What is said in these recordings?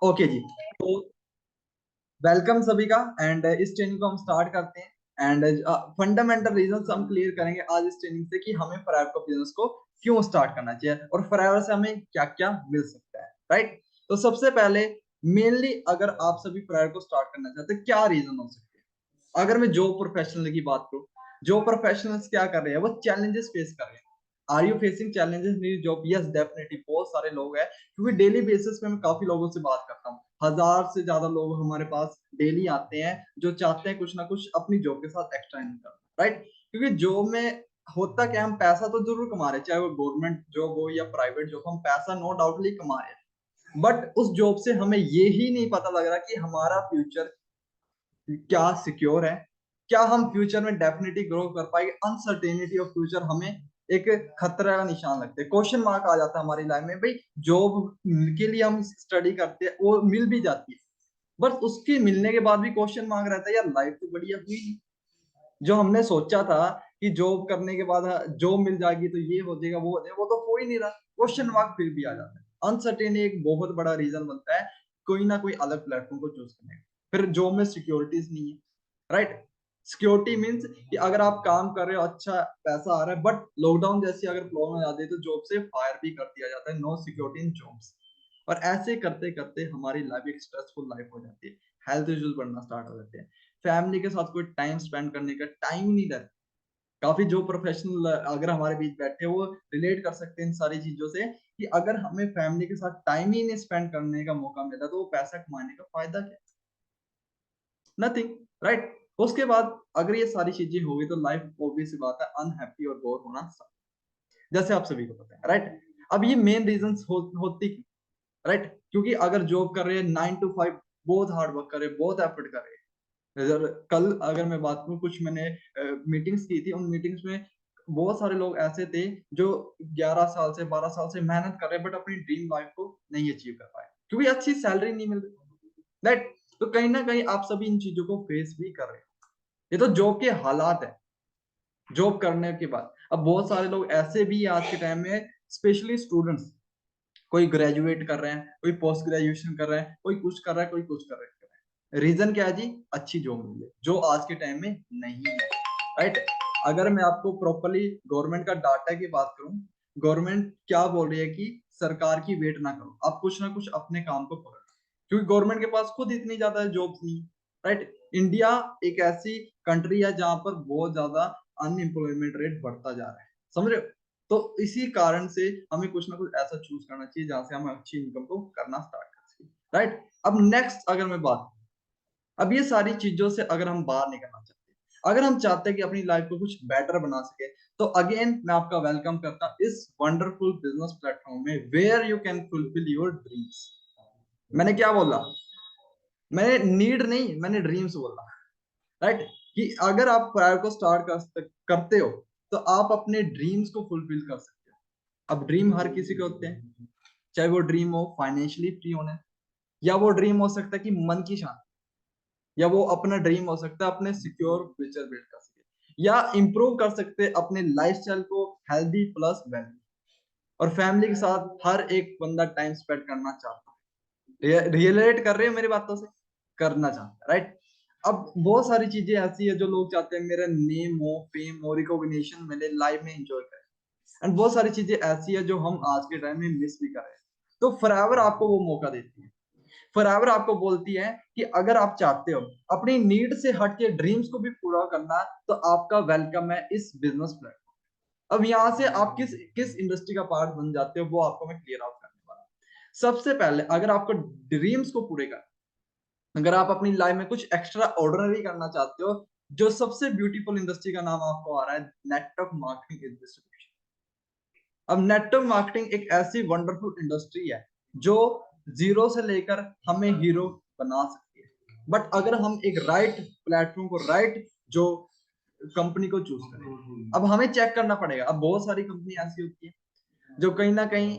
Okay जी। तो welcome सभी का। एंड इस ट्रेनिंग को हम स्टार्ट करते हैं। एंड फंडामेंटल रीजंस हम क्लियर करेंगे आज इस ट्रेनिंग से कि हमें फॉरएवर का बिजनेस को क्यों स्टार्ट करना चाहिए और फॉरएवर से हमें क्या क्या मिल सकता है, राइट। तो सबसे पहले मेनली अगर आप सभी फॉरएवर को स्टार्ट करना चाहते हैं, क्या रीजन हो सकते हैं। अगर मैं जॉब प्रोफेशनल की बात करूं, जॉब प्रोफेशनल्स क्या कर रहे हैं, वो चैलेंजेस फेस कर रहे हैं। Are you facing challenges in job? Yes definitely, बहुत सारे लोग हैं, क्योंकि डेली बेसिस पे मैं काफी लोगों से बात करता हूँ। 1000 से ज्यादा लोग हमारे पास डेली आते हैं जो चाहते हैं कुछ ना कुछ अपनी जॉब के साथ एक्स्ट्रा इनकम करना, राइट। क्योंकि जॉब में होता क्या, हम पैसा तो जरूर कमा रहे हैं, चाहे वो गवर्नमेंट जॉब हो या प्राइवेट जॉब, हम पैसा नो डाउटली कमा रहे हैं। बट उस जॉब से हमें ये ही नहीं पता लग रहा कि हमारा फ्यूचर क्या सिक्योर है, क्या हम फ्यूचर में डेफिनेटली ग्रो कर पाएंगे। अनसर्टेनिटी ऑफ फ्यूचर हमें एक खतरा का निशान लगता है, क्वेश्चन मार्क आ जाता है हमारी लाइफ में। भाई जॉब के लिए हम स्टडी करते हैं, वो मिल भी जाती है, बस उसके मिलने के बाद भी क्वेश्चन मार्क रहता है, यार लाइफ तो बढ़िया हुई नहीं। जो हमने सोचा था कि जॉब करने के बाद जॉब मिल जाएगी तो ये हो जाएगा वो हो जाएगा, वो तो हो ही नहीं रहा। क्वेश्चन मार्क फिर भी आ जाता है। अनसर्टेनिटी एक बहुत बड़ा रीजन बनता है कोई ना कोई अलग प्लेटफॉर्म को चूज करने का। फिर जॉब में सिक्योरिटीज नहीं है, राइट। सिक्योरिटी मीन्स कि अगर आप काम कर रहे हो, अच्छा पैसा आ रहा है, बट लॉकडाउन जैसी अगर प्रॉब्लम आ जाती है तो जॉब से फायर भी कर दिया जाता है। No security in jobs. और ऐसे करते करते हमारी लाइफ एक स्ट्रेसफुल लाइफ हो जाती है, हेल्थ इश्यूज बढ़ना स्टार्ट हो जाते हैं, फैमिली के साथ कोई टाइम स्पेंड करने का टाइम नहीं रहता। काफी जो प्रोफेशनल अगर हमारे बीच बैठे वो रिलेट कर सकते हैं इन सारी चीजों से कि अगर हमें फैमिली के साथ टाइम ही नहीं स्पेंड करने का मौका मिला तो वो पैसा कमाने का फायदा क्या? Nothing, right. उसके बाद अगर ये सारी चीजें होगी तो लाइफ ऑब्वियस बात है अनहैप्पी और बोर होना, जैसे आप सभी को पता है, राइट। अब ये मेन रीजन होती क्यों, राइट। क्योंकि अगर जॉब कर रहे हैं 9 to 5, बहुत हार्ड वर्क कर रहे हैं, बहुत एफर्ट कर रहे हैं। कल अगर मैं बात करूं, कुछ मैंने मीटिंग्स की थी, उन मीटिंग्स में बहुत सारे लोग ऐसे थे जो 11 साल से 12 साल से मेहनत कर रहे हैं बट अपनी ड्रीम लाइफ को नहीं अचीव कर पाए क्योंकि अच्छी सैलरी नहीं मिल रही, राइट। तो कहीं ना कहीं आप सभी इन चीजों को फेस भी कर रहे हैं। ये तो जॉब के हालात है। जॉब करने के बाद अब बहुत सारे लोग ऐसे भी आज के टाइम में, स्पेशली स्टूडेंट्स, कोई ग्रेजुएट कर रहे हैं, कोई पोस्ट ग्रेजुएशन कर रहे हैं, कोई कुछ कर रहा है, कोई कुछ कर रहा है। रीजन क्या है जी? अच्छी जॉब मिल है जो आज के टाइम में नहीं है, राइट। अगर मैं आपको प्रॉपरली गवर्नमेंट का डाटा की बात करूं, गवर्नमेंट क्या बोल रही है कि सरकार की वेट ना करो, आप कुछ ना कुछ अपने काम को करो, क्योंकि गवर्नमेंट के पास खुद इतनी ज्यादा जॉब्स नहीं, राइट। इंडिया एक ऐसी कंट्री है जहां पर बहुत ज्यादा अनएम्प्लॉयमेंट रेट बढ़ता जा रहा है, समझ रहे हो। तो इसी कारण से हमें कुछ ना कुछ ऐसा चूज करना चाहिए जहां से हम अच्छी इनकम को करना स्टार्ट कर सकें, राइट। अब नेक्स्ट अगर मैं बात, अब ये सारी चीजों से अगर हम बाहर निकलना चाहते हैं, अगर हम चाहते हैं कि अपनी लाइफ को कुछ बेटर बना सके, तो अगेन मैं आपका वेलकम करता हूं इस वंडरफुल बिजनेस प्लेटफॉर्म में where you can fulfil your dreams. मैंने क्या बोला? मैंने नीड नहीं, मैंने ड्रीम्स बोला, राइट। कि अगर आप प्रायर को स्टार्ट करते हो तो आप अपने ड्रीम्स को फुलफिल कर सकते हो। अब ड्रीम हर किसी के होते हैं, चाहे वो ड्रीम हो फाइनेंशियली फ्री होना, या वो ड्रीम हो सकता है कि मन की शांति, या वो अपना ड्रीम हो सकता है अपने सिक्योर फ्यूचर बिल्ड कर सके, या इंप्रूव कर सकते हैं अपने लाइफस्टाइल को, हेल्दी प्लस वेल्थ। और फैमिली के साथ हर एक बंदा टाइम स्पेंड करना चाहता है। रिलेट कर रहे हैं मेरी बातों से? करना चाहता है, राइट। अब बहुत सारी चीजें ऐसी है जो लोग चाहते हैं मेरा नेम हो, फेम हो, रिकॉग्निशन मिले, लाइफ में एंजॉय करें। एंड बहुत सारी चीजें ऐसी है जो हम आज के टाइम में मिस भी कर रहे हैं। तो फॉरएवर आपको वो मौका देती है। फॉरएवर आपको बोलती है कि अगर आप चाहते हो अपनी नीड से हट के ड्रीम्स को भी पूरा करना, तो आपका वेलकम है इस बिजनेस प्लेटफॉर्म। अब यहाँ से आप किस किस इंडस्ट्री का पार्ट बन जाते हो वो आपको मैं क्लियर आउट करने वाला हूँ। सबसे पहले अगर आपको ड्रीम्स को पूरे कर, अगर आप अपनी लाइफ में कुछ एक्स्ट्रा ऑर्डिनरी करना चाहते हो, जो सबसे ब्यूटीफुल इंडस्ट्री का नाम आपको आ रहा है, नेटवर्क मार्केटिंग डिस्ट्रीब्यूशन। अब नेटवर्क मार्केटिंग एक ऐसी वंडरफुल इंडस्ट्री है जो जीरो से लेकर हमें हीरो बना सकती है, बट अगर हम एक राइट प्लेटफॉर्म को, राइट जो कंपनी को चूज करें। अब हमें चेक करना पड़ेगा। अब बहुत सारी कंपनी ऐसी होती है जो कहीं ना कहीं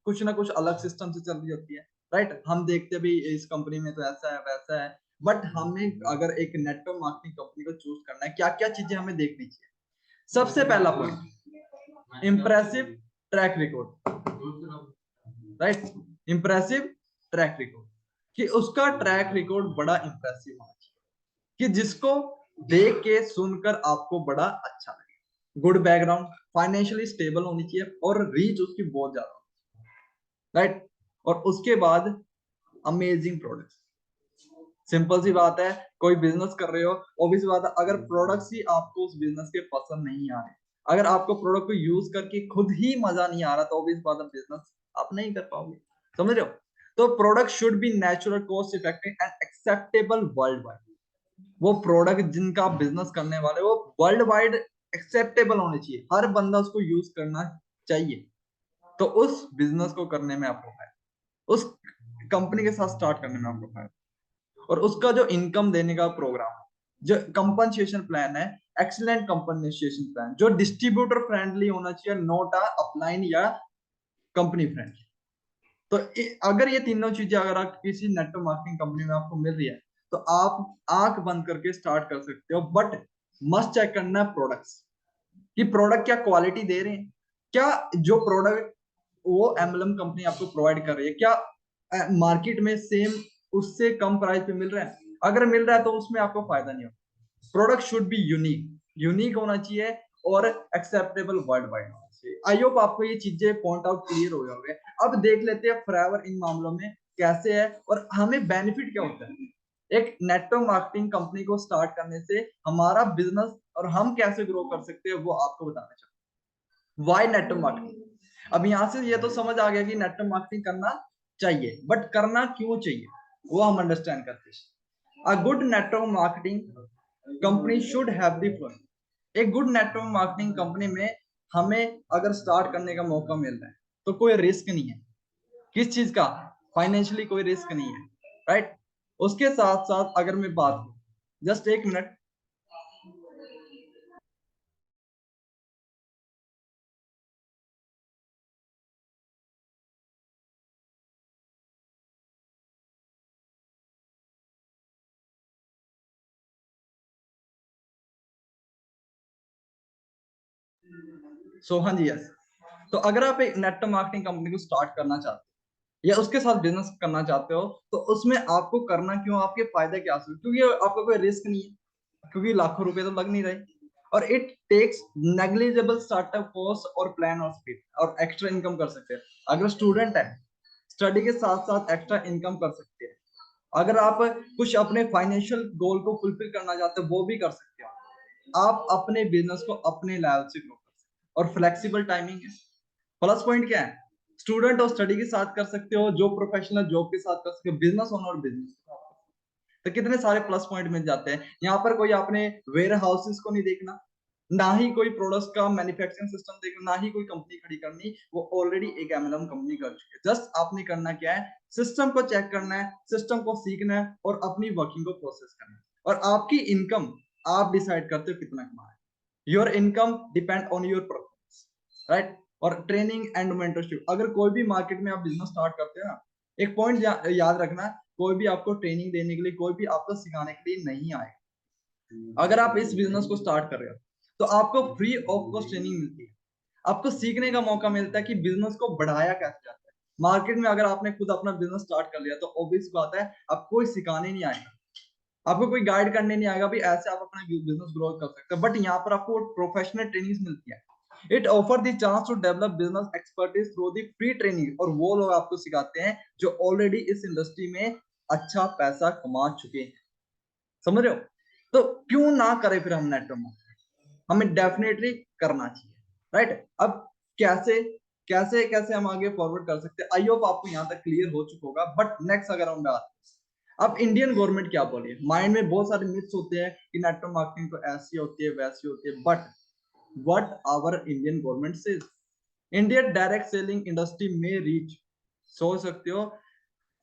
कुछ ना कुछ अलग सिस्टम से चल रही होती है, राइट। हम देखते हैं भी इस कंपनी में तो ऐसा है वैसा है, बट हमें अगर एक नेटवर्क मार्केटिंग कंपनी को चूज करना है, क्या क्या चीजें हमें देखनी चाहिए। सबसे पहला point, impressive track record, right. Impressive track record, कि उसका ट्रैक रिकॉर्ड बड़ा इंप्रेसिव होना चाहिए, कि जिसको देख के सुनकर आपको बड़ा अच्छा लगे। गुड बैकग्राउंड, फाइनेंशियली स्टेबल होनी चाहिए और रीच उसकी बहुत ज्यादा, राइट। और उसके बाद अमेजिंग प्रोडक्ट्स। सिंपल सी बात है, कोई बिजनेस कर रहे हो, ऑब्वियस बात है, अगर प्रोडक्ट्स ही आपको उस बिजनेस के पसंद नहीं आ रहे, अगर आपको प्रोडक्ट को यूज करके खुद ही मजा नहीं आ रहा, तो ऑब्वियस बात है बिजनेस आप नहीं कर पाओगे। समझ रहे हो? तो product should be natural, cost effective and acceptable world wide. वो प्रोडक्ट जिनका आप बिजनेस करने वाले वो वर्ल्ड वाइड एक्सेप्टेबल होने चाहिए, हर बंदा उसको यूज करना चाहिए। तो उस बिजनेस को करने में आपको फायदा, उस कंपनी के साथ स्टार्ट करने में आपको फायदा। और उसका जो इनकम देने का प्रोग्राम है, जो कंपनसेशन प्लान है, एक्सीलेंट कंपनसेशन प्लान, जो डिस्ट्रीब्यूटर फ्रेंडली होना चाहिए, नोट अ अपलाइन या कंपनी फ्रेंडली। तो अगर ये तीनों चीजें अगर आप किसी नेटवर्क मार्केटिंग कंपनी में आपको मिल रही है, तो आप आंख बंद करके स्टार्ट कर सकते हो। बट मस्ट चेक करना है प्रोडक्ट्स, कि प्रोडक्ट क्या क्वालिटी दे रहे हैं, क्या जो प्रोडक्ट वो एमएलएम कंपनी आपको प्रोवाइड कर रही है, क्या मार्केट में सेम उससे कम प्राइस पे मिल रहा है। अगर मिल रहा है तो उसमें आपको फायदा नहीं होगा। Product should be unique, unique होना चाहिए और एक्सेप्टेबल वर्ल्ड वाइड होना चाहिए। आई होप आपको ये चीजें पॉइंट आउट क्लियर हो गए। अब देख लेते हैं फॉरएवर इन मामलों में कैसे है और हमें बेनिफिट क्या होता है एक नेटवर्क मार्केटिंग कंपनी को स्टार्ट करने से, हमारा बिजनेस और हम कैसे ग्रो कर सकते हैं वो आपको बताना चाहूंगा। Why network marketing. अब यहां से ये तो समझ आ गया कि नेटवर्क मार्केटिंग करना चाहिए, बट करना क्यों चाहिए वो हम अंडरस्टैंड करते हैं। A good network marketing company should have the following. एक गुड नेटवर्क मार्केटिंग कंपनी में हमें अगर स्टार्ट करने का मौका मिल रहा है तो कोई रिस्क नहीं है। किस चीज का? फाइनेंशियली कोई रिस्क नहीं है, राइट। उसके साथ साथ अगर मैं बात करूं, जस्ट एक मिनट। सो हाँ जी, यस। तो अगर आप एक नेटवर्क मार्केटिंग कंपनी को स्टार्ट करना चाहते हो या उसके साथ बिजनेस करना चाहते हो, तो उसमें आपको करना क्यों, आपके फायदे क्या हो, क्योंकि आपका कोई रिस्क नहीं है, क्योंकि लाखों रुपए तो लग नहीं रहे, और it takes negligible startup cost और प्लान और स्पीड, और एक्स्ट्रा इनकम कर सकते हैं। अगर स्टूडेंट है, स्टडी के साथ साथ एक्स्ट्रा इनकम कर सकते हैं। अगर आप कुछ अपने फाइनेंशियल गोल को फुलफिल करना चाहते हो वो भी कर सकते हो। आप अपने बिजनेस को अपने लेवल से ग्रो कर सकते हो, और फ्लेक्सिबल टाइमिंग है। प्लस पॉइंट क्या है? स्टूडेंट और स्टडी के साथ कर सकते हो, जो प्रोफेशनल जॉब के साथ कर सकते हो, बिजनेस ओनर बिजनेस के साथ। तो कितने सारे प्लस पॉइंट मिल जाते हैं यहाँ पर। कोई आपने वेयर हाउसेस को नहीं देखना, ना ही कोई प्रोडक्ट्स का मैन्युफैक्चरिंग सिस्टम देखना, ना ही कोई कंपनी खड़ी करनी, वो ऑलरेडी एक एमएलएम कंपनी कर चुकी है। जस्ट आपने करना क्या है, सिस्टम को चेक करना है, सिस्टम को सीखना है और अपनी वर्किंग को प्रोसेस करना है। और आपकी इनकम आप डिसाइड करते हो कितना कमाना है। Your income depend on your performance, right. और ट्रेनिंग एंड मेंटरशिप, अगर कोई भी मार्केट में आप बिजनेस स्टार्ट करते हो ना, एक पॉइंट याद रखना, कोई भी आपको ट्रेनिंग देने के लिए, कोई भी आपको सिखाने के लिए नहीं आएगा। अगर आप इस बिजनेस को स्टार्ट कर रहे हो तो आपको फ्री ऑफ कॉस्ट ट्रेनिंग मिलती है, आपको सीखने का मौका मिलता है कि बिजनेस को बढ़ाया कैसे जाता है। मार्केट में अगर आपने खुद अपना बिजनेस स्टार्ट कर लिया तो ऑब्वियस बात है आपको कोई सिखाने नहीं आएगा, आपको कोई गाइड करने नहीं आएगा भी ऐसे आप अपना बिजनेस ग्रो कर सकते हैं। बट यहाँ पर आपको प्रोफेशनल ट्रेनिंग मिलती है। It offer the chance to develop business expertise through the free training, और वो लोग आपको सिखाते हैं जो ऑलरेडी इस इंडस्ट्री में अच्छा पैसा कमा चुके हैं। समझ रहे हो? तो क्यों ना करें फिर हम नेटवर्क, हमें डेफिनेटली करना चाहिए, राइट। अब कैसे कैसे कैसे हम आगे फॉरवर्ड कर सकते हैं, आई होप आपको यहाँ तक क्लियर हो चुका होगा। बट नेक्स्ट अगर हम बात, अब इंडियन गवर्नमेंट क्या बोली, माइंड में बहुत सारे मिथ्स होते हैं कि नेटवर्क मार्केटिंग तो ऐसी होती है वैसी होती है, but what our Indian government says, Indian direct selling industry में रीच, सोच सकते हो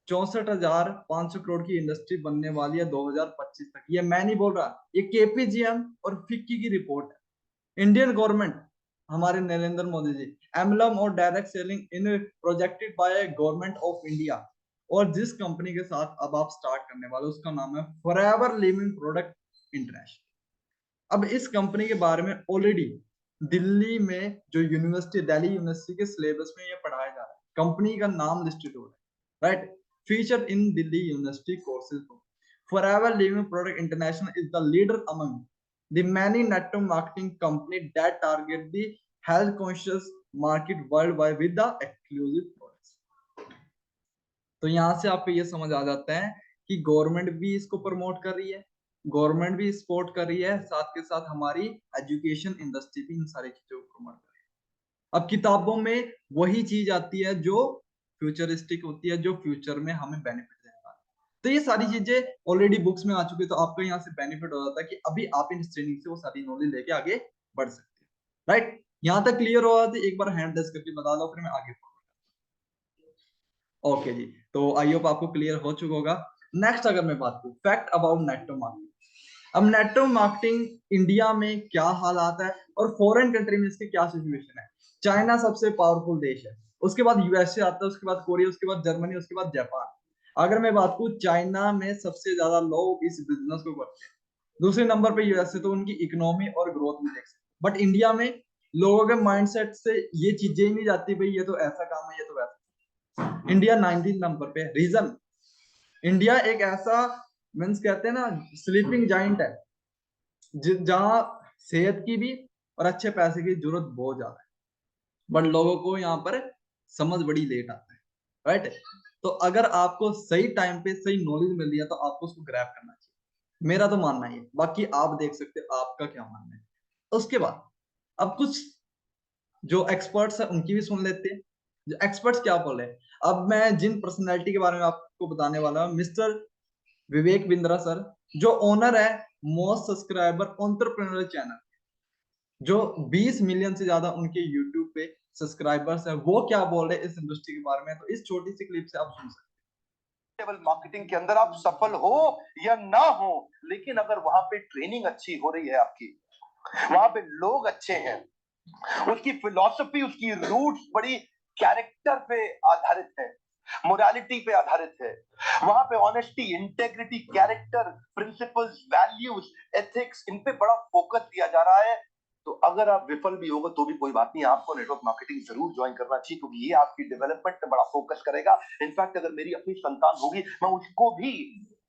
64,500 करोड़ की इंडस्ट्री बनने वाली है 2025 तक। ये मैं नहीं बोल रहा, ये केपीजीएम और फिक्की की रिपोर्ट है। इंडियन गवर्नमेंट, हमारे नरेंद्र मोदी जी, एमलम और direct selling in projected by government of India. और जिस कंपनी के साथ अब आप स्टार्ट करने वाले उसका नाम है फॉरएवर लिविंग प्रोडक्ट इंटरनेशनल। अब इस कंपनी के बारे में ऑलरेडी दिल्ली में जो यूनिवर्सिटी, दिल्ली यूनिवर्सिटी के सिलेबस में ये पढ़ाया जा रहा है, कंपनी का नाम लिस्टेड हो रहा है, right. featured in Delhi University courses. Forever Living Product International is the leader among the many network marketing companies that target the health conscious market worldwide with the exclusive products. तो यहाँ से आपको ये समझ आ जाता है कि गवर्नमेंट भी इसको प्रमोट कर रही है, गवर्नमेंट भी सपोर्ट कर रही है, साथ के साथ हमारी एजुकेशन इंडस्ट्री भी इन सारी चीजों को प्रमोट कर रही है। अब किताबों में वही चीज आती है जो फ्यूचरिस्टिक होती है, जो फ्यूचर में हमें बेनिफिट देगा। तो ये सारी चीजें ऑलरेडी बुक्स में आ चुकी है, तो आपको यहाँ से बेनिफिट हो जाता है कि अभी आप इन ट्रेनिंग से वो सारी नॉलेज लेके आगे बढ़ सकते हैं। राइट, यहाँ तक क्लियर हो जाती है? एक बार हैंड रेस करके बता दो, फिर मैं आगे। ओके जी, तो आई होप आपको क्लियर हो चुका होगा। नेक्स्ट अगर मैं बात करूं फैक्ट अबाउट नेटवर्क मार्केटिंग, अब नेटवर्क मार्केटिंग इंडिया में क्या हालात है और फॉरेन कंट्री में इसकी क्या सिचुएशन है। चाइना सबसे पावरफुल देश है, उसके बाद यूएसए आता है, उसके बाद कोरिया, उसके बाद जर्मनी, उसके बाद जापान। अगर मैं बात करूं चाइना में सबसे ज्यादा लोग इस बिजनेस को करते हैं, दूसरे नंबर पे यूएसए, तो उनकी इकोनॉमी और ग्रोथ में देख सकते। बट इंडिया में लोगों के माइंडसेट से ये चीजें ही नहीं जाती, भाई ये तो ऐसा काम है, ये तो वैसा। इंडिया 19 नंबर पे। रीजन, इंडिया एक ऐसा मीन्स कहते हैं ना स्लीपिंग जाइंट है, जहां सेहत की भी और अच्छे पैसे की जरूरत बहुत ज्यादा है, बट लोगों को यहाँ पर समझ बड़ी लेट आता है। राइट, तो अगर आपको सही टाइम पे सही नॉलेज मिल रही है तो आपको उसको ग्रैब करना चाहिए, मेरा तो मानना ही है। बाकी आप देख सकते हो आपका क्या मानना है। उसके बाद अब कुछ जो एक्सपर्ट्स है उनकी भी सुन लेते हैं, जो एक्सपर्ट्स क्या बोले। अब मैं जिन पर्सनैलिटी के बारे में आपको बताने वाला हूँ, मिस्टर विवेक बिंद्रा सर, जो ओनर है मोस्ट सब्सक्राइबर एंटरप्रेन्योर चैनल, जो 20 मिलियन से ज्यादा उनके यूट्यूब पे सब्सक्राइबर्स है, वो क्या बोल रहे हैं इस इंडस्ट्री के बारे में, तो इस छोटी सी क्लिप से आप सुन सकते हैं। लेवल मार्केटिंग के अंदर आप सफल हो या ना हो, लेकिन अगर वहां पे ट्रेनिंग अच्छी हो रही है आपकी, वहां पे लोग अच्छे हैं, उसकी फिलॉसफी, उसकी रूट्स बड़ी कैरेक्टर पे आधारित है, मोरालिटी पे आधारित है, वहां पे honesty, integrity, character, principles, values, ethics, इन पे बड़ा फोकस दिया जा रहा है, तो अगर आप विफल भी होगा तो भी कोई बात नहीं, आपको नेटवर्क मार्केटिंग जरूर ज्वाइन करना चाहिए, क्योंकि ये आपकी डेवलपमेंट पे बड़ा फोकस करेगा। इनफैक्ट अगर मेरी अपनी संतान होगी, मैं उसको भी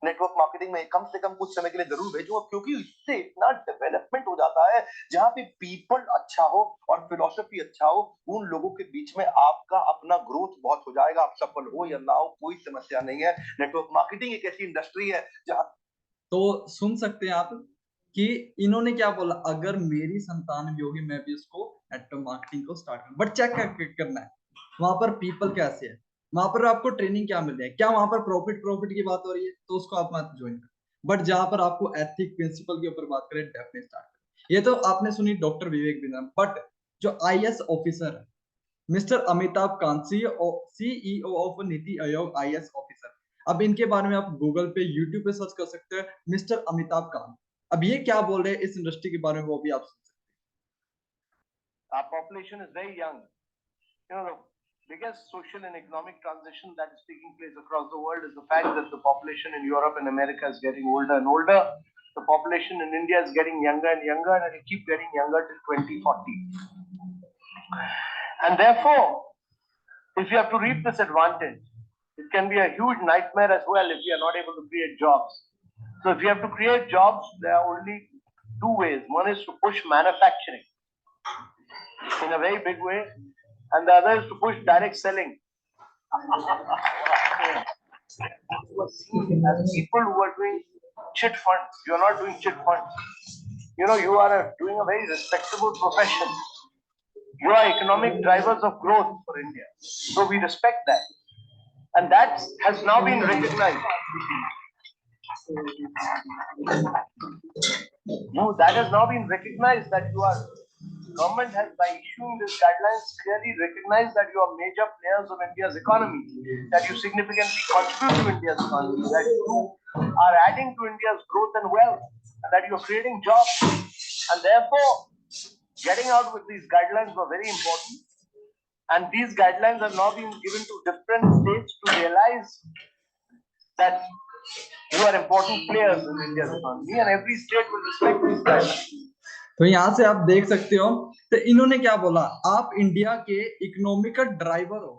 नेटवर्क मार्केटिंग में कम से कम कुछ समय के लिए जरूर भेजूंगा, क्योंकि इससे इतना डेवलपमेंट हो जाता है, जहां पे पीपल अच्छा हो और फिलॉसफी अच्छा हो, उन लोगों के बीच में आपका अपना ग्रोथ बहुत हो जाएगा। आप सफल हो या ना हो कोई समस्या नहीं है। नेटवर्क मार्केटिंग एक ऐसी इंडस्ट्री है जहां, तो सुन सकते हैं आप कि इन्होंने क्या बोला, अगर मेरी संतान भी होगी मैं भी उसको नेटवर्क मार्केटिंग को स्टार्ट करूं, बट चेक करना है वहां पर पीपल कैसे है, वहां पर आपको ट्रेनिंग क्या मिल रही है, क्या वहां पर प्रॉफिट प्रॉफिट की बात हो रही है, तो उसको आप मत ज्वाइन करें। बट जहां पर आपको एथिक प्रिंसिपल के ऊपर बात करें, डेफिनेटली स्टार्ट करें। ये तो आपने सुनी डॉक्टर विवेक बिंद्रा, बट जो आईएएस ऑफिसर है mister Amitabh Kant, CEO of NITI Aayog IAS officer, अब इनके बारे में आप गूगल पे यूट्यूब पे सर्च कर सकते हैं, मिस्टर अमिताभ कांत। अब ये क्या बोल रहे हैं इस इंडस्ट्री के बारे में, वो भी आप सुन सकते our population is very young. You know, the biggest social and economic transition that is taking place across the world is the fact that the population in Europe and America is getting older and older. The population in India is getting younger and younger, and it will keep getting younger till 2040. And therefore, if you have to reap this advantage, it can be a huge nightmare as well if you are not able to create jobs. So if you have to create jobs, there are only two ways. One is to push manufacturing in a very big way, and the other is to push direct selling. As people who are doing chit funds, you are not doing chit funds. You know, you are doing a very respectable profession. You are economic drivers of growth for India. So we respect that. And that has now been recognized. No, that has now been recognized that you are, government has, by issuing these guidelines, clearly recognized that you are major players of India's economy, that you significantly contribute to India's economy, that you are adding to India's growth and wealth, and that you are creating jobs. And therefore, getting out with these guidelines were very important. And these guidelines have now been given to different states to realize that you are important players in India's economy, and every state will respect these guidelines. तो यहाँ से आप देख सकते हो, तो इन्होंने क्या बोला, आप इंडिया के इकोनॉमिकल ड्राइवर हो,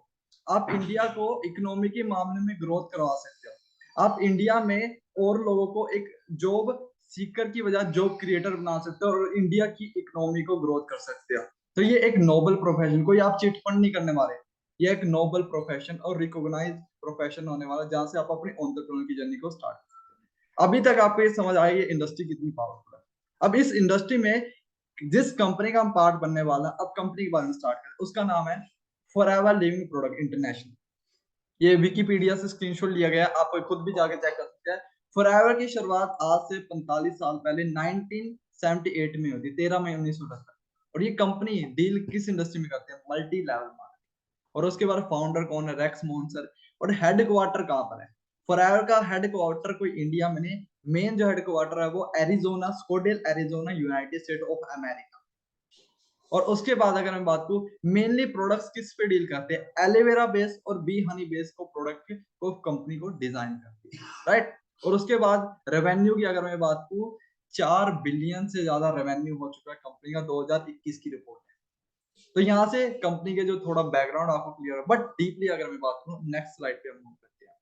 आप इंडिया को इकोनॉमी के मामले में ग्रोथ करवा सकते हो। आप इंडिया में और लोगों को एक जॉब सीकर की बजाय जॉब क्रिएटर बना सकते हो और इंडिया की इकोनॉमी को ग्रोथ कर सकते हो। तो ये एक नोबल प्रोफेशन, कोई आप चिट फंड नहीं करने वाले। ये एक नोबल प्रोफेशन और रिकॉग्नाइज प्रोफेशन होने वाला, जहां से आप अपनी एंटरप्रेन्योर की जर्नी को स्टार्ट कर सकते हो। अभी तक आपको ये समझ आया ये इंडस्ट्री कितनी पावरफुल है। अब इस इंडस्ट्री में जिस कंपनी का हम पार्ट बनने वाला, अब कंपनी के बारे में स्टार्ट करें। उसका नाम है फॉरएवर लिविंग प्रोडक्ट इंटरनेशनल। ये विकिपीडिया से स्क्रीनशॉट लिया गया, आप खुद भी जाके चेक कर सकते हैं। फॉरएवर की शुरुआत आज से 45 साल पहले 1978 में हुई थी, 13 मई 1978। और ये कंपनी डील किस इंडस्ट्री में करते हैं? Multi level marketing. और उसके बाद फाउंडर कौन है? Rex Mohan sir. और हेडक्वार्टर कहाँ पर है? फॉरएवर का हेडक्वार्टर कोई इंडिया में नहीं, मेन जो हेडक्वार्टर है वो Arizona, Scottsdale Arizona, United State of America. और उसके बाद अगर मैं बात करूं, मेनली प्रोडक्ट्स किस पे डील करते हैं? एलोवेरा बेस और बी हनी बेस को प्रोडक्ट को कंपनी को डिजाइन करती है, राइट। और उसके बाद रेवेन्यू की अगर मैं बात करूं, 4 बिलियन से ज्यादा रेवेन्यू हो चुका है कंपनी का, 2021 की रिपोर्ट है। तो यहाँ से कंपनी के जो थोड़ा बैकग्राउंड आपको क्लियर है, बट डीपली अगर मैं बात करूं, नेक्स्ट स्लाइड पे हम मूव करते हैं।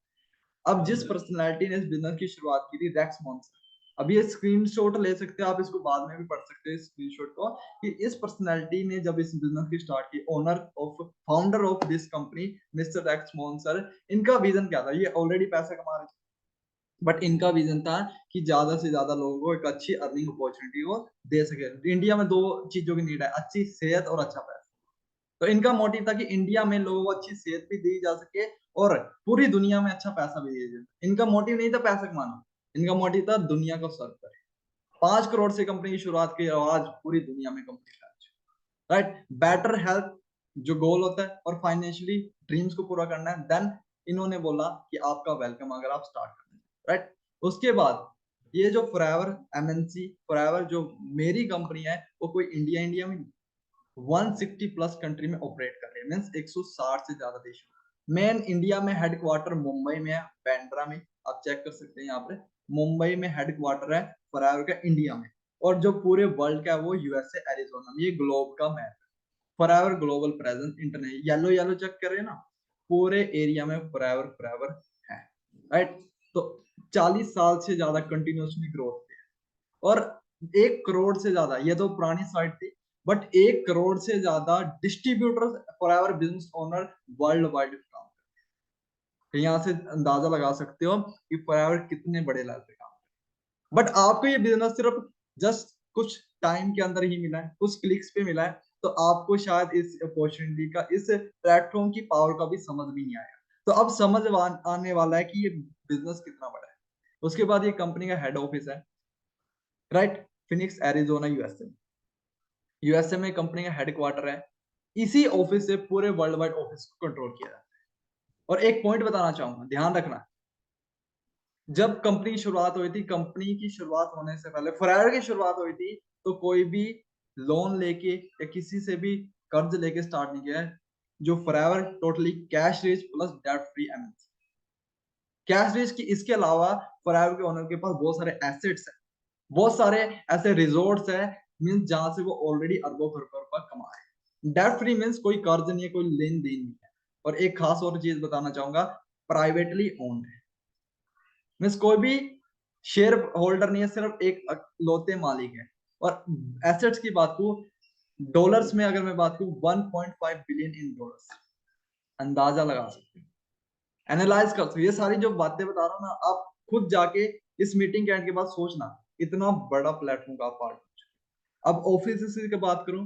अब जिस पर्सनैलिटी ने इस बिजनेस की शुरुआत की थी, रेक्स मॉन्स। अब ये स्क्रीनशॉट ले सकते हैं आप, इसको बाद में भी पढ़ सकते हैं स्क्रीनशॉट को, कि इस पर्सनैलिटी ने जब इस बिजनेस की स्टार्ट की, owner of founder of this company mister Rex मॉन्स सर, इनका विजन क्या था? ये ऑलरेडी पैसा कमा रहे थे, बट इनका विजन था कि ज्यादा से ज्यादा लोगों को एक अच्छी अर्निंग अपॉर्चुनिटी को दे सके। इंडिया में 2 चीजों की नीड है, अच्छी सेहत और अच्छा पैसा। तो इनका मोटिव था कि इंडिया में लोगों को अच्छी सेहत भी दी जा सके और पूरी दुनिया में अच्छा पैसा भी दिया जाए। इनका मोटिव नहीं था पैसा कमाना, इनका मोटिव था दुनिया को सर्व करे। 5 करोड़ से कंपनी की शुरुआत की, आज पूरी दुनिया में कंपनी राइट। बेटर हेल्थ जो गोल होता है और फाइनेंशियली ड्रीम्स को पूरा करना है, देन इन्होंने बोला कि आपका वेलकम अगर आप स्टार्ट करते हैं, राइट। उसके बाद ये जो फॉरएवर एमएनसी, फॉरएवर जो मेरी कंपनी है, वो कोई इंडिया इंडिया में 160 प्लस कंट्री में ऑपरेट कर रही है, मींस 160 से ज्यादा देशों में। मेन इंडिया में हेडक्वार्टर मुंबई में है, बांद्रा में, आप चेक कर सकते हैं यहाँ पे। मुंबई में हेडक्वार्टर है फॉरएवर का इंडिया में। और जो पूरे वर्ल्ड का है वो यूएसए एरिजोना में। ये ग्लोब का मैप है। Forever global presence international, yellow yellow check कर रहे हैं ना, पूरे एरिया में फॉरएवर फॉरएवर है, राइट। तो 40 साल से ज्यादा कंटिन्यूसली ग्रोथ है। और 1 करोड़ से ज्यादा, ये तो पुरानी साइट थी, बट 1 करोड़ से ज्यादा distributor forever business owner world wide काम करते हैं। यहाँ से अंदाजा लगा सकते हो कि फॉरएवर कितने बड़े लेवल पे काम करते हैं। बट आपको ये बिजनेस सिर्फ जस्ट कुछ टाइम के अंदर ही मिला है, कुछ क्लिक्स पे मिला है, तो आपको शायद इस अपॉर्चुनिटी का, इस प्लेटफॉर्म की पावर का भी समझ भी नहीं आया। तो अब समझ आने वाला है कि ये बिजनेस कितना बड़ा है। उसके बाद ये कंपनी का हेड ऑफिस है, right, Phoenix Arizona USA. USA में कंपनी का हेडक्वार्टर है। इसी ऑफिस से पूरे वर्ल्ड वाइड ऑफिस को कंट्रोल किया जाता है। और एक पॉइंट बताना चाहूंगा, ध्यान रखना, जब कंपनी की शुरुआत हुई थी, कंपनी की शुरुआत होने से पहले, फॉरएवर की शुरुआत हुई थी, तो कोई भी लोन लेके या किसी से भी कर्ज लेके स्टार्ट नहीं किया है। जो forever totally cash rich plus debt free MNC. Cash rich की इसके अलावा फॉरएवर के ओनर के पास बहुत सारे एसेट्स है, बहुत सारे ऐसे रिजोर्ट्स है, मींस जहां से वो ऑलरेडी अरबों खरबों रुपया कमा रहे हैं। डेट फ्री मींस कोई कर्ज नहीं है, कोई लेन देन नहीं है। और एक खास और चीज बताना चाहूंगा, प्राइवेटली ओन्ड है, मींस कोई भी शेयर होल्डर नहीं है, सिर्फ एक लौते मालिक है। और एसेट्स की बात करूं, डॉलर्स में अगर मैं बात करूं, 1.5 बिलियन इन डॉलर्स, अंदाजा लगा सकते हैं, एनालाइज कर सकते हैं। ये सारी जो बातें बता रहा हूं ना, आप खुद जाके इस मीटिंग के एंड के बाद सोचना, इतना बड़ा प्लेटफॉर्म का पार्ट। अब ऑफिस की बात करूं,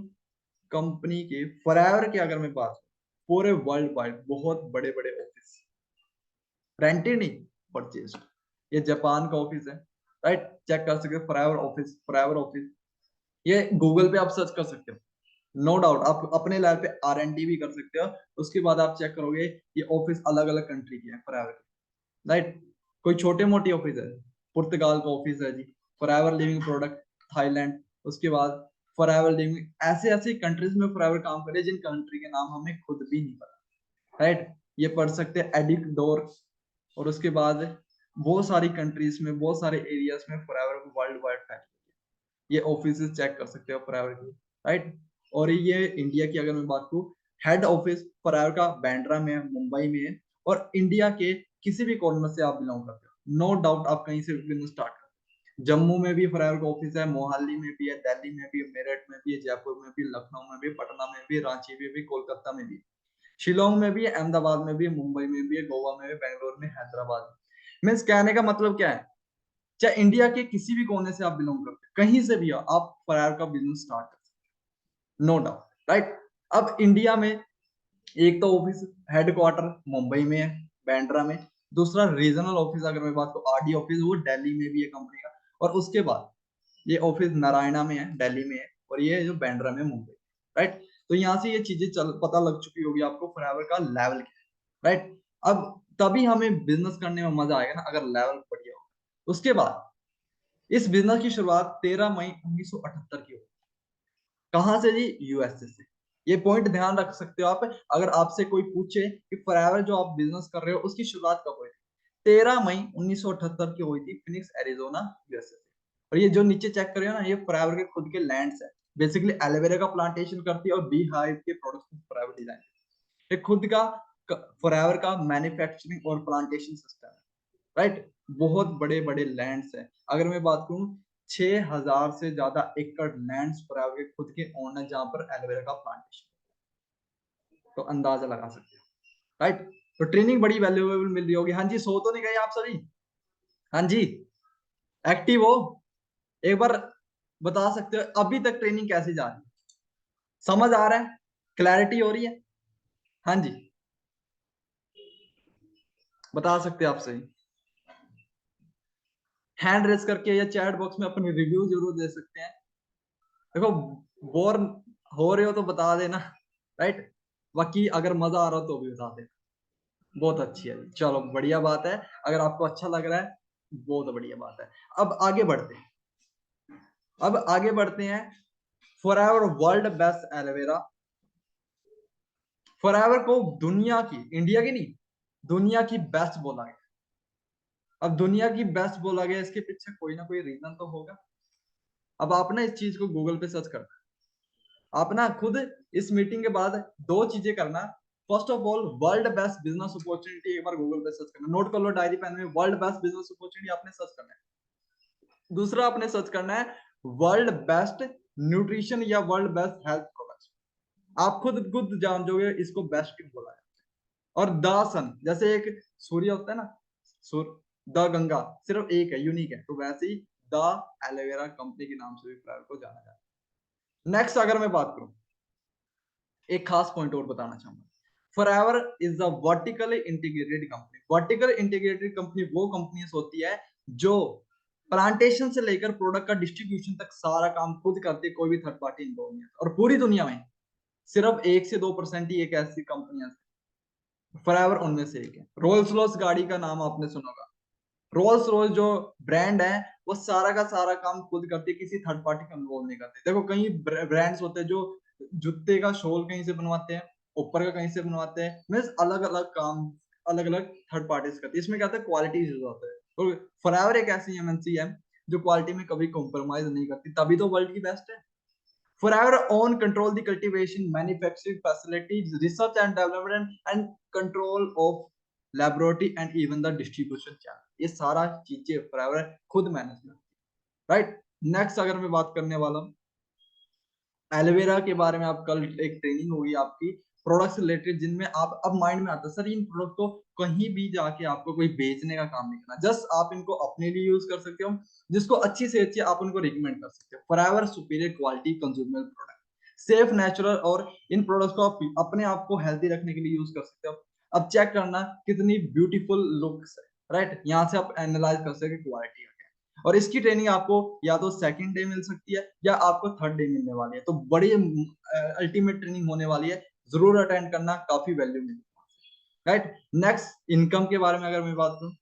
कंपनी के फॉरएवर की अगर मैं बात, पूरे वर्ल्ड वाइड बहुत बड़े बड़े ऑफिस, रेंटेड नहीं, परचेज। ये जापान का ऑफिस है, राइट, चेक कर सकते हो, फॉरएवर ऑफिस, फॉरएवर ऑफिस। ये गूगल पे आप सर्च कर सकते हो, नो डाउट। आप अपने लेवल पे R&D भी कर सकते हो। उसके बाद आप चेक करोगे ये ऑफिस अलग अलग कंट्री की है फॉरएवर की, राइट। कोई छोटे मोटे ऑफिस है, पुर्तगाल का ऑफिस है जी, फॉरएवर लिविंग प्रोडक्ट थाईलैंड। उसके बाद फॉरएवर लिविंग, ऐसे ऐसे कंट्रीज में फॉरएवर काम करे जिन कंट्री के नाम हमें खुद भी नहीं पता, राइट। ये पढ़ सकते हैं एडिकडोर। और उसके बाद बहुत सारी कंट्रीज में, बहुत सारे एरियाज में फॉरएवर वर्ल्ड वाइड फैली। ये ऑफिस चेक कर सकते हो फॉरएवर की, राइट। और ये इंडिया की अगर मैं बात करूं, हेड ऑफिस फॉरएवर का बैंड्रा में है, मुंबई में है, और इंडिया के किसी भी कॉर्नर से आप बिलोंग करते हो, नो डाउट आप कहीं से भी बिजनेस स्टार्ट कर। जम्मू में भी फॉरएवर का ऑफिस है, मोहाली में भी है, दिल्ली में भी है, मेरठ में भी है, जयपुर में भी, लखनऊ में भी, पटना में भी, रांची में भी, कोलकाता में भी, शिलोंग में भी है, अहमदाबाद में भी है, मुंबई में भी है, गोवा में भी, बेंगलोर में, हैदराबाद में। मीन्स कहने का मतलब क्या है, चाहे इंडिया के किसी भी कोने से आप बिलोंग करते हैं, कहीं से भी हो, आप फॉरएवर का बिजनेस स्टार्ट कर सकते, नो डाउट, राइट। अब इंडिया में एक तो ऑफिस हेडक्वार्टर मुंबई में है, बैंड्रा में। दूसरा रीजनल ऑफिस अगर मैं बात करूँ, आरडी ऑफिस, वो दिल्ली में भी है कंपनी का। और उसके बाद ये ऑफिस नारायणा में है, दिल्ली में है, और ये जो बैंड्रा में, मुंबई, राइट। तो यहाँ से ये चीजें चल पता लग चुकी होगी आपको फॉरएवर का लेवल क्या है, राइट। अब तभी हमें बिजनेस करने में मजा आएगा ना, अगर लेवल बढ़िया हो। उसके बाद इस बिजनेस की शुरुआत 13 मई 1978 की हुई। कहां से जी? यूएसए से। ये पॉइंट ध्यान रख सकते हो आप, अगर आपसे कोई पूछे कि फॉरएवर जो आप बिजनेस कर रहे हो उसकी शुरुआत कब हुई थी, 13 मई 1978 की हुई थी, फिनिक्स एरिजोना, यूएसए से। और ये जो नीचे चेक कर रहे हो ना, ये फॉरएवर के खुद के लैंड्स है। बेसिकली एलोवेरा का प्लांटेशन करती है और बी हाइव के प्रोडक्ट्स को फॉरएवर डिजाइन, ये खुद का फॉरएवर का मैन्युफैक्चरिंग और प्लांटेशन सिस्टम है, राइट। बहुत बड़े बड़े लैंड्स है। अगर मैं बात करूं, 6000 से ज्यादा एकड़ लैंड्स फॉरएवर के खुद के ओन है, जहां पर एलोवेरा का प्लांटेशन, तो अंदाजा लगा सकते हो, राइट। तो ट्रेनिंग बड़ी वैल्यूएबल मिल रही होगी। हाँ जी, सो तो नहीं गए आप सभी? हाँ जी, एक्टिव हो? एक बार बता सकते हो अभी तक ट्रेनिंग कैसी जा रही है? समझ आ रहा है? क्लैरिटी हो रही है? हाँ जी, बता सकते हैं आप सही। हैंड रेस करके या चैट बॉक्स में अपने रिव्यू जरूर दे सकते हैं। देखो, बोर हो रहे हो तो बता देना, राइट। बाकी अगर मजा आ रहा हो तो भी बता देना। बहुत अच्छी है, चलो बढ़िया बात है। अगर आपको अच्छा लग रहा है, बहुत बढ़िया बात है। अब आगे बढ़ते हैं, अब आगे बढ़ते हैं। Forever world best aloe vera. Forever को दुनिया की, इंडिया की नहीं, दुनिया की बेस्ट बोला गया। अब दुनिया की बेस्ट बोला गया, इसके पीछे कोई ना कोई रीजन तो होगा। अब आप ना इस चीज को गूगल पे सर्च करना, आप ना खुद इस मीटिंग के बाद दो चीजें करना। First of all, world best business opportunity एक बार गूगल पे सर्च करना, नोट कर लो डायरी पेन में, वर्ल्ड बेस्ट बिजनेस अपॉर्चुनिटी आपने सर्च करना है। दूसरा आपने सर्च करना है वर्ल्ड बेस्ट न्यूट्रिशन या वर्ल्ड बेस्ट हेल्थ प्रोडक्ट्स। आप खुद खुद जान जाओगे इसको बेस्ट क्यों बोला है। और द सन, जैसे एक सूर्य होता है ना, सूर्य, द गंगा सिर्फ एक है, यूनिक है, तो वैसे ही द एलोवेरा कंपनी के नाम से भी फ्लावर को जाना जाता है। नेक्स्ट अगर मैं बात करूं, एक खास पॉइंट और बताना चाहूंगा। Forever is a vertically integrated company. Vertical integrated company वो कंपनीज होती है जो प्लांटेशन से लेकर प्रोडक्ट का डिस्ट्रीब्यूशन तक सारा काम खुद करती है, कोई भी थर्ड पार्टी इन्वॉल्व नहीं है। और पूरी दुनिया में सिर्फ 1 से 2% ही एक ऐसी कंपनियां, फॉरएवर उनमें से एक है। रोल्स रॉयस गाड़ी का नाम आपने सुना होगा। रोल्स रॉयस जो ब्रांड है, वो सारा का सारा काम खुद करती है, किसी थर्ड पार्टी का इन्वॉल्व नहीं करते। देखो, कई ब्रांड्स होते हैं जो जूते का शोल कहीं से बनवाते हैं, ऊपर का कहीं से बनवाते हैं, मीन्स अलग अलग काम अलग अलग थर्ड पार्टीज करती है। इसमें क्या होता है, क्वालिटी इश्यूज होता है। तो फॉरएवर एक ऐसी एमएनसी है जो क्वालिटी में कभी कॉम्प्रोमाइज नहीं करती, तभी तो वर्ल्ड की बेस्ट है। Forever own control the cultivation, manufacturing facilities, research and development, and control of laboratory and even the distribution channel. ये सारा चीजें Forever खुद मैनेज करती है, राइट। नेक्स्ट अगर मैं बात करने वाला हूँ एलोवेरा के बारे में, आप कल एक ट्रेनिंग होगी आपकी प्रोडक्ट्स रिलेटेड, जिनमें आप अब माइंड में आता है सर इन प्रोडक्ट को कहीं भी जाके आपको कोई बेचने का काम नहीं करना, जस्ट आप इनको अपने लिए यूज कर सकते हो, जिसको अच्छी से अच्छी आप उनको रिकमेंड कर सकते हो। Forever superior quality consumer product, safe, natural, और इन प्रोडक्ट्स को आप अपने आप को हेल्दी रखने के लिए यूज कर सकते हो। अब चेक करना कितनी ब्यूटीफुल लुक्स है, राइट। यहाँ से आप एनालाइज कर सकते हो क्वालिटी, और इसकी ट्रेनिंग आपको या तो सेकंड डे मिल सकती है या आपको थर्ड डे मिलने वाली है। तो बड़ी अल्टीमेट ट्रेनिंग होने वाली है, जरूर अटेंड करना, काफी वैल्यू मिलेगी, राइट। नेक्स्ट, इनकम के बारे में अगर मैं बात करूं,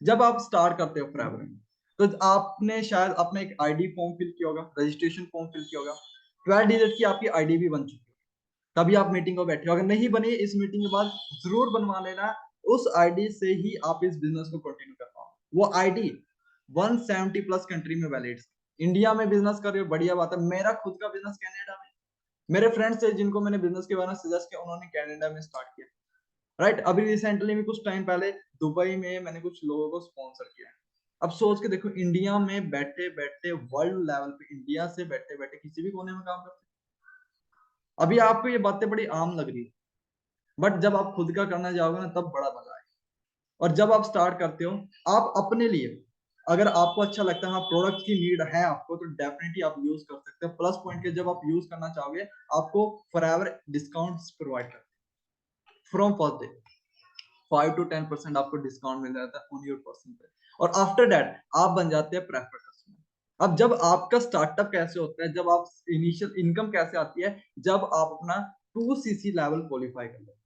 जब आप स्टार्ट करते हो फॉरएवर में, तो आपने शायद अपना एक आईडी फॉर्म फिल किया होगा, रजिस्ट्रेशन फॉर्म फिल किया होगा, 12 डिजिट की आपकी आईडी भी बन चुकी है, तभी आप मीटिंग को बैठे हो। अगर नहीं बनी, इस मीटिंग के बाद जरूर बनवा लेना, उस आईडी से ही आप इस बिजनेस को कंटिन्यू कर पाओ। वो आईडी 170 प्लस कंट्री में वैलिड। इंडिया में बिजनेस कर रहे हो, बढ़िया बात है। मेरा खुद का बिजनेस कनाडा में, मेरे फ्रेंड्स थे जिनको मैंने बिजनेस के बारे में सजेस्ट किया, उन्होंने कनाडा में स्टार्ट किया, राइट। अभी रिसेंटली में कुछ टाइम पहले दुबई में मैंने कुछ लोगों को स्पॉन्सर किया। अब सोच के देखो, इंडिया में बैठे बैठे, वर्ल्ड लेवल पे इंडिया से बैठे बैठे किसी भी कोने में काम करते। अभी आपको ये बातें बड़ी आम लग रही है, बट जब आप खुद का करना जाओगे ना, तब बड़ा मजा आएगा। और जब आप स्टार्ट करते हो, आप अपने लिए, अगर आपको अच्छा लगता है, हाँ प्रोडक्ट की नीड है आपको, तो डेफिनेटली आप यूज कर सकते हो। प्लस पॉइंट के, जब आप यूज करना चाहोगे, आपको फॉरएवर डिस्काउंट्स प्रोवाइड करते हैं फ्रॉम फर्स्ट डे। 5 to 10% आपको डिस्काउंट मिल जाता है ऑन योर पर्सन पे। और आफ्टर दैट आप बन जाते हैं प्रेफर्ड कस्टमर। अब जब आपका स्टार्टअप कैसे होता है, जब आप इनिशियल इनकम कैसे आती है, जब आप अपना 2cc लेवल क्वालिफाई कर लेते हैं।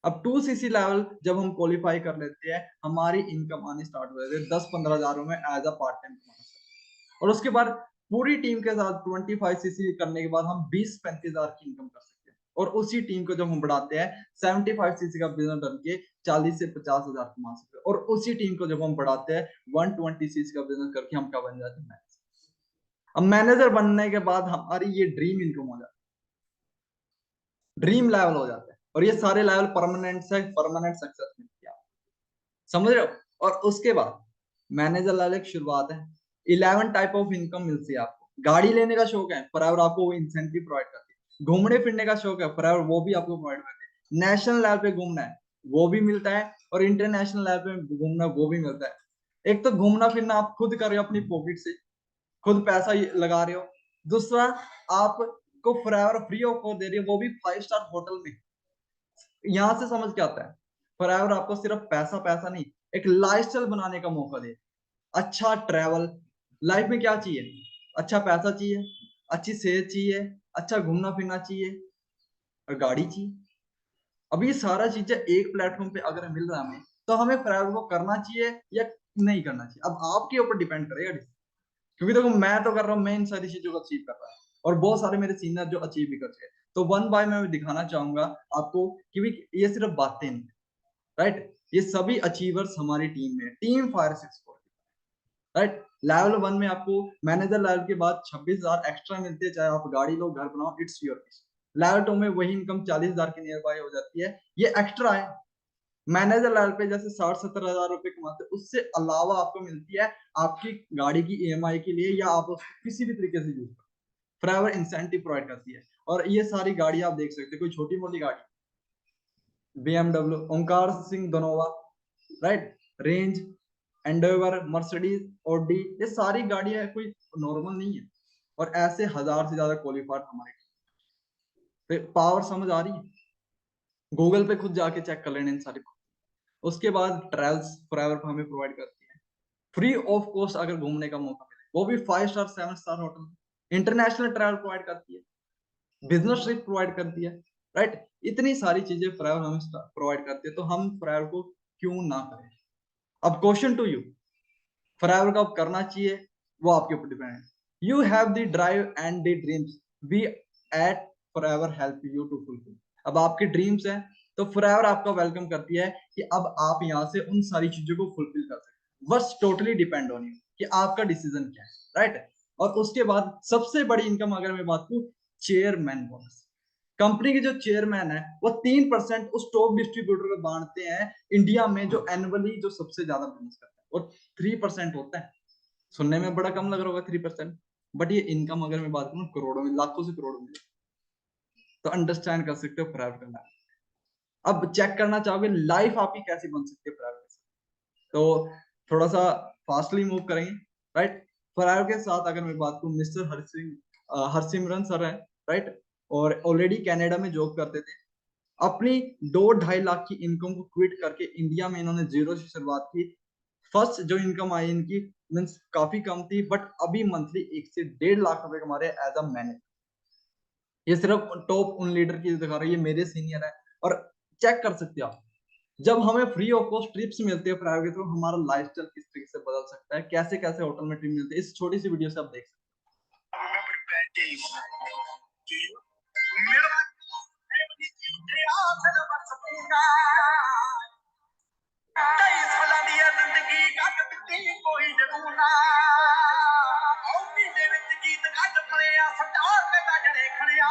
अब 2cc लेवल जब हम क्वालिफाई कर लेते हैं, हमारी इनकम आनी स्टार्ट हो जाती है 10-15 हजारों में एज अ पार्ट टाइम कमाना। और उसके बाद पूरी टीम के साथ 25cc करने के बाद हम 20-35 हजार की इनकम कर सकते हैं। और उसी टीम को जब हम बढ़ाते हैं 75cc का बिजनेस बन के 40 से 50 हजार कमा सकते हैं। और उसी टीम को जब हम बढ़ाते हैं 120cc का बिजनेस करके, हम क्या बन जाते हैं? मैनेजर। अब मैनेजर बनने के बाद हमारी ये ड्रीम इनकम हो जाती है, ड्रीम लेवल हो जाता है। और ये सारे लेवल परमानेंट से परमानेंट सक्सेस मिलती है, समझ रहे हो। और उसके बाद मैनेजर लेवल एक शुरुआत है। 11 टाइप ऑफ इनकम मिलती है आपको। गाड़ी लेने का शौक है, फॉरएवर आपको वो इंसेंटिव प्रोवाइड करती है। घूमने फिरने का शौक है, फॉरएवर वो भी आपको प्रोवाइड करती है। नेशनल लेवल पे घूमना है, वो भी मिलता है। और इंटरनेशनल लेवल पे घूमना, वो भी मिलता है। एक तो घूमना फिरना आप खुद कर रहे हो अपनी पॉकेट से, खुद पैसा लगा रहे हो। दूसरा, आपको फॉरएवर फ्री ऑफ कॉस्ट दे रही है, वो भी 5 स्टार होटल में। यहां से समझ क्या आता है, फॉरएवर आपको सिर्फ पैसा पैसा नहीं, एक लाइफस्टाइल बनाने का मौका दे। अच्छा ट्रैवल, लाइफ में क्या चाहिए? अच्छा पैसा चाहिए, अच्छी सेहत चाहिए, अच्छा घूमना फिरना चाहिए, और गाड़ी चाहिए। अब ये सारा चीजें एक प्लेटफॉर्म पे अगर मिल रहा है हमें, तो हमें फॉरएवर को करना चाहिए या नहीं करना चाहिए, अब आपके ऊपर डिपेंड करेगा। क्योंकि देखो, मैं तो कर रहा हूँ, मैं इन सारी चीजों को अचीव कर रहा हूँ, और बहुत सारे मेरे सीनियर जो अचीव भी कर चुके हैं। तो वन बाय मैं दिखाना चाहूंगा आपको कि ये सिर्फ बातें नहीं, राइट। ये सभी अचीवर्स हमारी टीम में, टीम फायर 64, राइट। लेवल 1 में आपको मैनेजर लेवल के बाद 26,000 एक्स्ट्रा मिलते हैं, चाहे आप गाड़ी लो, घर बनाओ, इट्स योर विश। लेवल 2 में वही इनकम 40,000 के नियर बाय हो जाती है, ये एक्स्ट्रा है। मैनेजर लेवल पे जैसे 60-70 हजार रुपए कमाते हैं, उससे अलावा आपको मिलती है आपकी गाड़ी की ईएमआई के लिए, या आप उसको किसी भी तरीके से यूज करो, फॉरएवर इंसेंटिव प्रोवाइड करती है। और ये सारी गाड़ी आप देख सकते हैं, कोई छोटी मोटी गाड़ी, BMW, Omkar Singh Dhanoa, right, range, Endeavour, Mercedes, Audi, ये सारी गाड़ियां कोई नॉर्मल नहीं है। और ऐसे हजार से ज्यादा क्वालिफाइड हमारे। पावर समझ आ रही है? गूगल पे खुद जाके चेक कर लेना इन सारी। उसके बाद ट्रेवल्स फॉरएवर हमें प्रोवाइड करती है फ्री ऑफ कॉस्ट, अगर घूमने का मौका मिले, वो भी 5 star 7 star hotel. International travel provide करती है, बिजनेस ट्रिप प्रोवाइड करती है, राइट। इतनी सारी चीजें फॉरएवर हमें प्रोवाइड करती है, तो हम फॉरएवर को क्यों ना करें? अब क्वेश्चन टू यू, फॉरएवर का करना चाहिए, वो आपके ऊपर डिपेंड है। You have the drive and the dreams, we at Forever help you to fulfil. अब आपके ड्रीम्स हैं, तो फॉरएवर आपका वेलकम करती है कि अब आप यहाँ से उन सारी चीजों को फुलफिल कर सकते हैं। बस टोटली डिपेंड ऑन यू कि आपका डिसीजन क्या है, राइट। और उसके बाद सबसे बड़ी इनकम अगर मैं बात करूं, चेयरमैन बोनस। कंपनी के जो चेयरमैन है, वो 3% उस टॉप डिस्ट्रीब्यूटर को बांटते हैं इंडिया में, जो एनुअली जो सबसे ज्यादा बिजनेस करता है, और 3% होता है। सुनने में बड़ा कम लग रहा होगा 3%, बट ये इनकम अगर मैं बात करूँ करोड़ों में, लाखों से करोड़ों में, तो अंडरस्टैंड कर सकते हो प्राइवेट करना। अब चेक करना चाहोगे लाइफ आपकी कैसी बन सकती है प्राइवेट से, तो थोड़ा सा फास्टली मूव करेंगे, राइट। प्राइवेट के साथ अगर मैं बात करूँ, मिस्टर हरसिमरन सर है, राइट, और ऑलरेडी कनाडा में जॉब करते थे। अपनी 2-2.5 लाख की इनकम को क्विट करके इंडिया में इन्होंने जीरो से शुरुआत की। फर्स्ट जो इनकम आई इनकी मीन्स काफी कम थी, बट अभी मंथली 1 से 1.5 लाख रुपए कमा रहे हैं एज अ मैनेजर। ये सिर्फ टॉप उन लीडर की दिखा रही है, मेरे सीनियर है। और चेक कर सकते हो आप, जब हमें फ्री ऑफ कॉस्ट ट्रिप्स मिलती है प्राइवेट के थ्रू, हमारा लाइफस्टाइल किस तरीके से बदल सकता है, कैसे कैसे होटल में ट्रिप मिलती है, इस छोटी सी वीडियो से आप देख सकते हैं। कई साਲਾਂ ਦੀ ਹੈ ਜ਼ਿੰਦਗੀ ਕੱਟ ਦਿੱਤੀ ਕੋਈ ਜਨੂਨਾ ਔਂਦੀ ਦੇ ਵਿੱਚ ਗੀਤ ਕੱਢ ਪੜਿਆ ਸਟਾਰ ਤੇ ਗੱਜਣੇ ਖੜਿਆ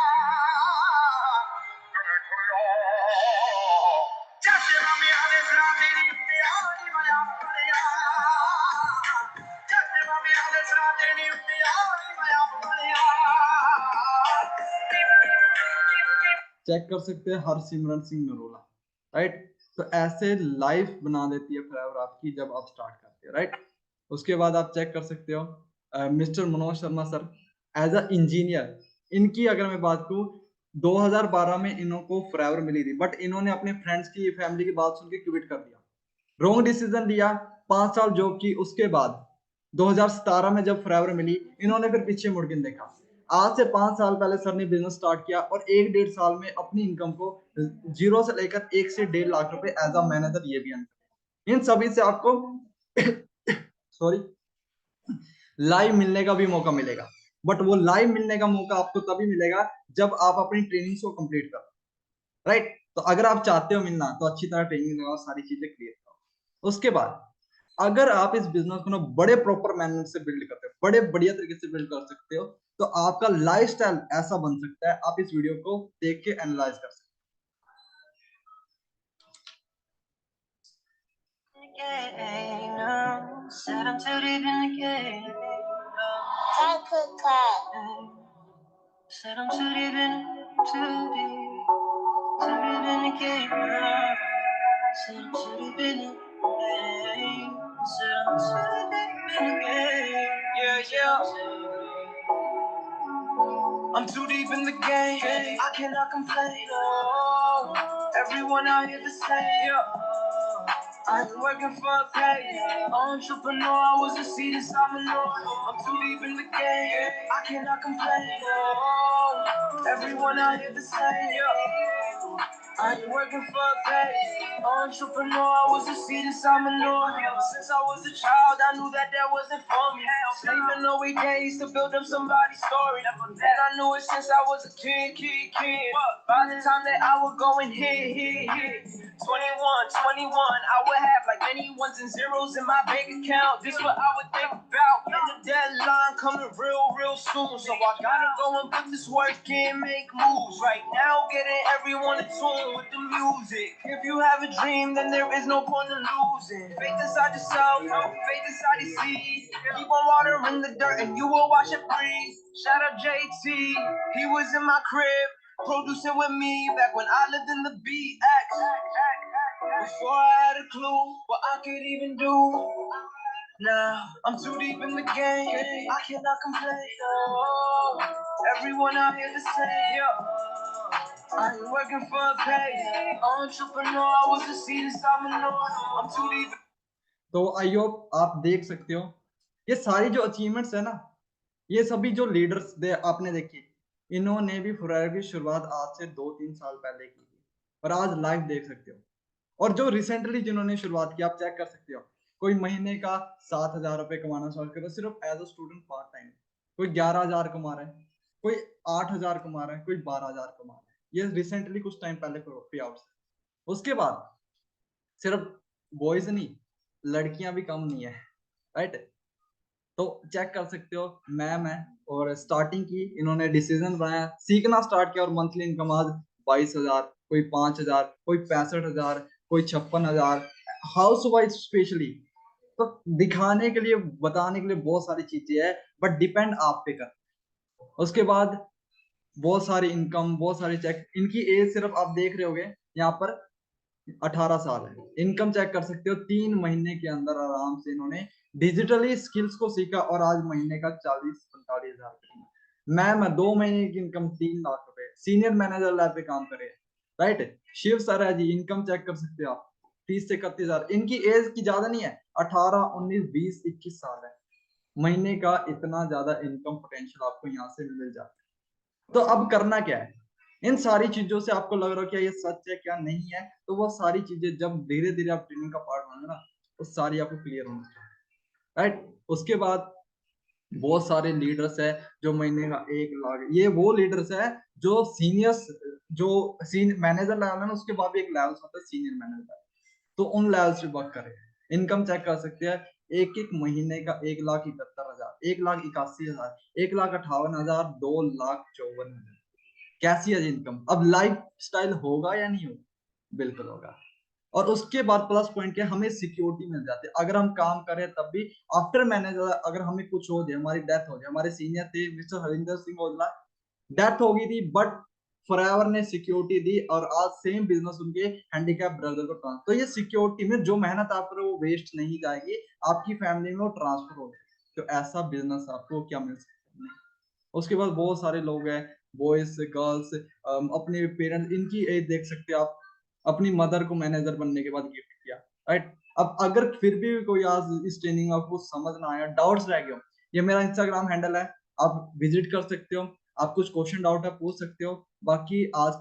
चेक कर सकते हैं हरसिमरन सिंह नरोला, राइट। तो ऐसे लाइफ बना देती है फॉरएवर आपकी जब आप स्टार्ट करते हो, राइट। उसके बाद आप चेक कर सकते हो mister Manoj Sharma sir, as a engineer. इनकी अगर मैं बात करूं, 2012 में इनको फॉरएवर मिली थी, बट इन्होंने अपने फ्रेंड्स की फैमिली की बात सुन के क्विट कर दिया, रॉन्ग डिसीजन लिया। 5 साल जॉब की, उसके बाद 2017 में जब फॉरएवर मिली, इन्होंने फिर पीछे मुड़ के नहीं देखा। आज से 5 साल पहले सर ने बिजनेस स्टार्ट किया और 1-1.5 साल में अपनी इनकम को जीरो से लेकर 1 से 1.5 लाख रुपए एज अ मैनेजर ये भी अर्न कर। इन सभी से आपको सॉरी लाइव मिलने का भी मौका मिलेगा, बट वो लाइव मिलने का मौका आपको तभी मिलेगा जब आप अपनी ट्रेनिंग को कंप्लीट करो, राइट। तो अगर आप चाहते हो मिलना, तो अच्छी तरह ट्रेनिंग लगाओ, सारी चीजें क्लियर करो। उसके बाद अगर आप इस बिजनेस को ना बड़े प्रॉपर मैनर से बिल्ड करते हो, बड़े बढ़िया तरीके से बिल्ड कर सकते हो, तो आपका लाइफस्टाइल ऐसा बन सकता है। आप इस वीडियो को देख के एनालाइज कर सकते I'm too deep in the game, I cannot complain. Oh, everyone out here the same. I've been working for a pay. Entrepreneur, I was a seed inside my nose. I'm too deep in the game, I cannot complain. Oh, everyone out here the same. I've been working for a pay. Entrepreneur, I was a seed inside my nose. Since I was a child, I knew that that wasn't for me. Saving away days to build up somebody's story. And I knew it since I was a kid. By the time that I would go and hit. 21, I would have like many ones and zeros in my bank account. This what I would think about. And the deadline coming real soon. So I gotta go and put this work in, make moves. Right now, getting everyone in tune with the music. If you have a dream, then there is no point in losing. Faith inside yourself, faith inside your seeds. Keep on watering the dirt and you will watch it breathe. Shout out JT, he was in my crib, producing with me back when I lived in the BX. Before I had a clue what I could even do. Now I'm too deep in the game, I cannot complain. Oh, everyone out here the same. I ain't working for a pay. Entrepreneur, I was a seed inside my nose. I'm too deep. तो I hope आप देख सकते हो, ये सारी जो achievements है ना, ये सभी जो लीडर्स आपने देखी, इन्होंने भी फॉरएवर की शुरुआत आज से 2-3 साल पहले की थी, और आज लाइव देख सकते हो। और जो रिसेंटली जिन्होंने शुरुआत की, आप चेक कर सकते हो, कोई महीने का 7,000 रुपए कमाना स्टार्ट कर रहा है सिर्फ as a student part time, कोई 11,000 कमा रहा है, कोई 8,000 कमा रहा है, कोई 12,000 कमा रहा है। ये रिसेंटली कुछ टाइम पहले पे आउट। उसके बाद सिर्फ बॉयज नहीं, लड़कियां भी कम नहीं है, राइट। तो चेक कर सकते हो, मैम है, और स्टार्टिंग की इन्होंने डिसीजन बनाया, सीखना स्टार्ट किया, और मंथली इनकम आज 22,000, कोई 5,000, कोई 65,000, कोई 56,000, हाउस वाइफ स्पेशली। तो दिखाने के लिए, बताने के लिए बहुत सारी चीजें है, बट डिपेंड आप पे कर। उसके बाद बहुत सारी इनकम, बहुत सारी चेक, इनकी एज सिर्फ आप देख रहे होगे यहाँ पर 18 साल है। इनकम चेक कर सकते हो, 3 महीने के अंदर आराम से इन्होंने डिजिटली स्किल्स को सीखा, और आज महीने का 40-45 हजार। मैम 2 महीने की इनकम 3 लाख रुपए, सीनियर मैनेजर लेवल पे काम करे, राइट। शिव सर है जी, इनकम चेक कर सकते हो आप, 30 से 31 हजार। इनकी एज की ज्यादा नहीं है, 18, 19, 20, 21 साल है। महीने का इतना ज्यादा इनकम पोटेंशियल आपको यहाँ से मिल जाता है। तो अब करना क्या है, इन सारी चीजों से आपको लग रहा है क्या ये सच है क्या नहीं है, तो वो सारी चीजें जब धीरे धीरे आप ट्रेनिंग का पार्ट होंगे ना, वो सारी आपको क्लियर होंगी, राइट। उसके बाद बहुत सारे लीडर्स है जो महीने का 1 लाख, ये वो लीडर्स है जो सीनियर्स, जो मैनेजर लेवल है ना, उसके बाद भी एक लेवल होता है सीनियर मैनेजर, तो उन लेवल्स पे वर्क करे। इनकम चेक कर सकते हैं, एक महीने का 1,71,000, 1,81,000, 1,58,000, 2,54,000। कैसी है इनकम? अब लाइफ स्टाइल होगा या नहीं होगा? बिल्कुल होगा। और उसके बाद प्लस पॉइंट क्या, हमें सिक्योरिटी मिल जाती है, अगर हम काम करें तब भी। आफ्टर मैनेजर अगर हमें कुछ हो जाए, हमारी डेथ हो जाए, हमारे सीनियर थे मिस्टर हरिंदर सिंह ओझला, डेथ हो गई थी, बट फॉरएवर ने सिक्योरिटी दी और आज सेम बिजनेस उनके हैंडीकैप ब्रदर को ट्रांसफर। तो ये सिक्योरिटी में जो मेहनत आप करो वो वेस्ट नहीं जाएगी, आपकी फैमिली में वो ट्रांसफर हो जाएगी। तो ऐसा बिजनेस आपको क्या मिल सकता है। उसके बाद बहुत सारे लोग हैं, बॉयज गर्ल्स, अपने पेरेंट्स, इनकी एज देख सकते हो आप, अपनी मदर को मैनेजर बनने के बाद गिफ्ट किया, राइट। अब अगर फिर भी कोई आज इस ट्रेनिंग में आपको समझ ना आया, डाउट्स रह गए हो, ये मेरा इंस्टाग्राम हैंडल है, आप विजिट कर सकते हो, आप कुछ क्वेश्चन डाउट है पूछ सकते हो। बाकी आज